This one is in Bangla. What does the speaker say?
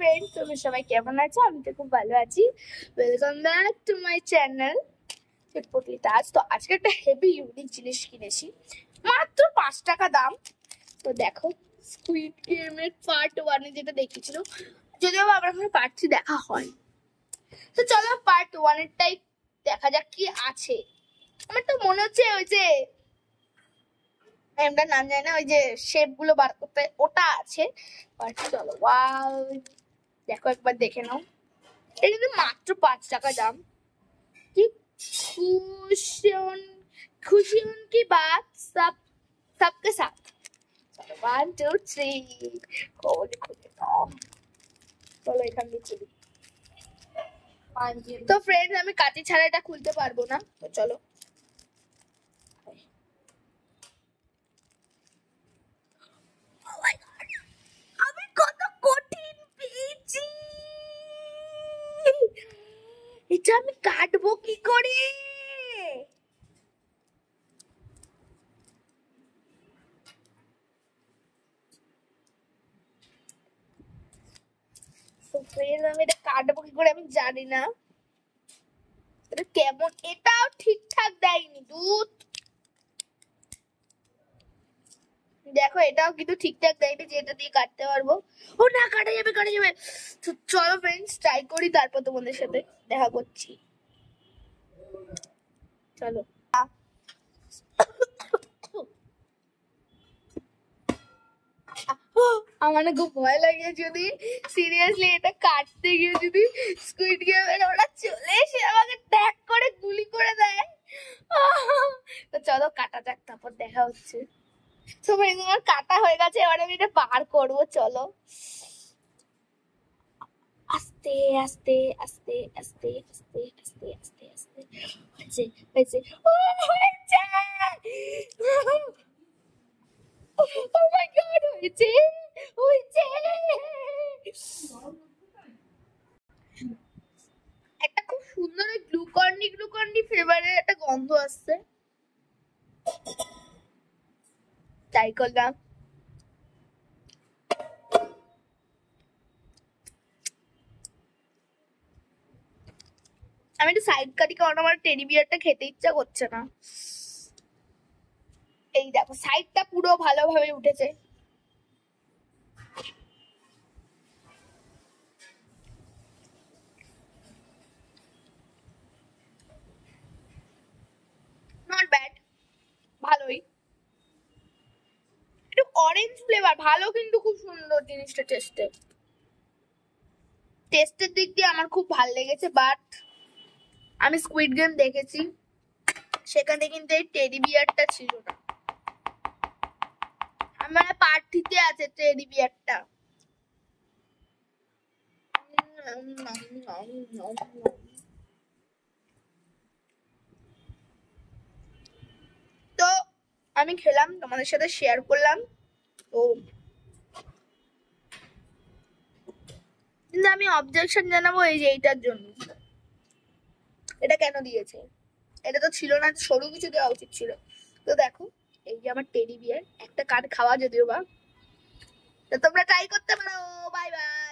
ফ্রেন্ডস, তোমরা সবাই কেমন আছো? আমি তো খুব ভালো আছি। Welcome back to my channel Chatpati Taj. তো আজকে একটা হেভি ইউনিক জিনিস কিনেছি, মাত্র 5 টাকা দাম। তো দেখো, স্কুইড গেমের পার্ট 1 এ যেটা দেখিয়েছিল, যদিও আমার এখন পার্ট 3 দেখা হয়। তো চলো পার্ট 1 এরটাই দেখা যাক কি আছে। আমার তো মনে হচ্ছে ওই যে আমরা নাম জানি না, ওই যে শেপ গুলো বার করতে ওটা আছে। চলো ওয়াও, দেখো একবার দেখে নাও। এটা কিন্তু মাত্র 5 টাকা দাম। কি খুশি কি বাত সব सबके साथ। চলো 1 2 3 খুলে নাও। চলো এখান দিয়ে খুলি। তো ফ্রেন্ডস, আমি কাঁচি ছাড়া এটা খুলতে পারবো না, তো চলো। আমি কত কঠিন পেয়েছি, এটা আমি কাটবো কি করে? আমি এটা কাটবো কি করে আমি জানি না। এটা কেমন, এটাও ঠিকঠাক দেয়নি দুধ। দেখো এটাও কিন্তু ঠিকঠাক দেয়নি যে এটা দিয়ে কাটতে পারবো। ও না, কাটা যাবে কাটা যাবে। তো চলো ফ্রেন্ডস ট্রাই করি, তারপর তোমাদের সাথে দেখা করছি। চলো। আমার না খুব ভয় লাগে, যদি সিরিয়াসলি এটা কাটতে গিয়ে যদি স্কুইড গেমের ওরা চলে এসে আমাকে ট্যাগ করে গুলি করে দেয়। তো চলো কাটা যাক, তারপর দেখা হচ্ছে। তো ফ্রেন্ডস, আমার কাটা হয়ে গেছে, এবার আমি এটা বার করবো। চলো আস্তে আস্তে আস্তে আস্তে আস্তে আস্তে আস্তে আস্তে। হয়েছে হয়েছে, ও হয়েছে। ও মাই গড, হয়েছে হয়েছে। একটা খুব সুন্দর গ্লুকন্ডি ফ্লেভারের একটা গন্ধ আসছে, ট্রাই করলাম। আমি একটু সাইড কাটি, কারণ আমার টেডি বিয়ারটা খেতে ইচ্ছা করছে না। এই দেখো সাইডটা পুরো ভালোভাবে উঠেছে। নট ব্যাড, ভালোই। একটু অরেঞ্জ ফ্লেভার, ভালো কিন্তু খুব সুন্দর জিনিসটা। টেস্টের দিক দিয়ে আমার খুব ভালো লেগেছে, বাট আমি স্কুইড গেম দেখেছি, সেখানে কিন্তু এই টেডি বিয়ারটা ছিল না। আমার পার্ট 3 তে আছে টেডি বিয়ারটা। তো আমি খেলাম, তোমাদের সাথে শেয়ার করলাম। তো কিন্তু আমি অবজেকশন জানাবো এই যে এইটার জন্য। এটা কেন দিয়েছে? এটা তো ছিল না, সরু কিছু দেওয়া উচিত ছিল। তো দেখো, এই যে আমার টেডি বিয়ার, একটা কার্ড খাওয়া যদিও বা। তো তোমরা ট্রাই করতে পারো। Bye bye.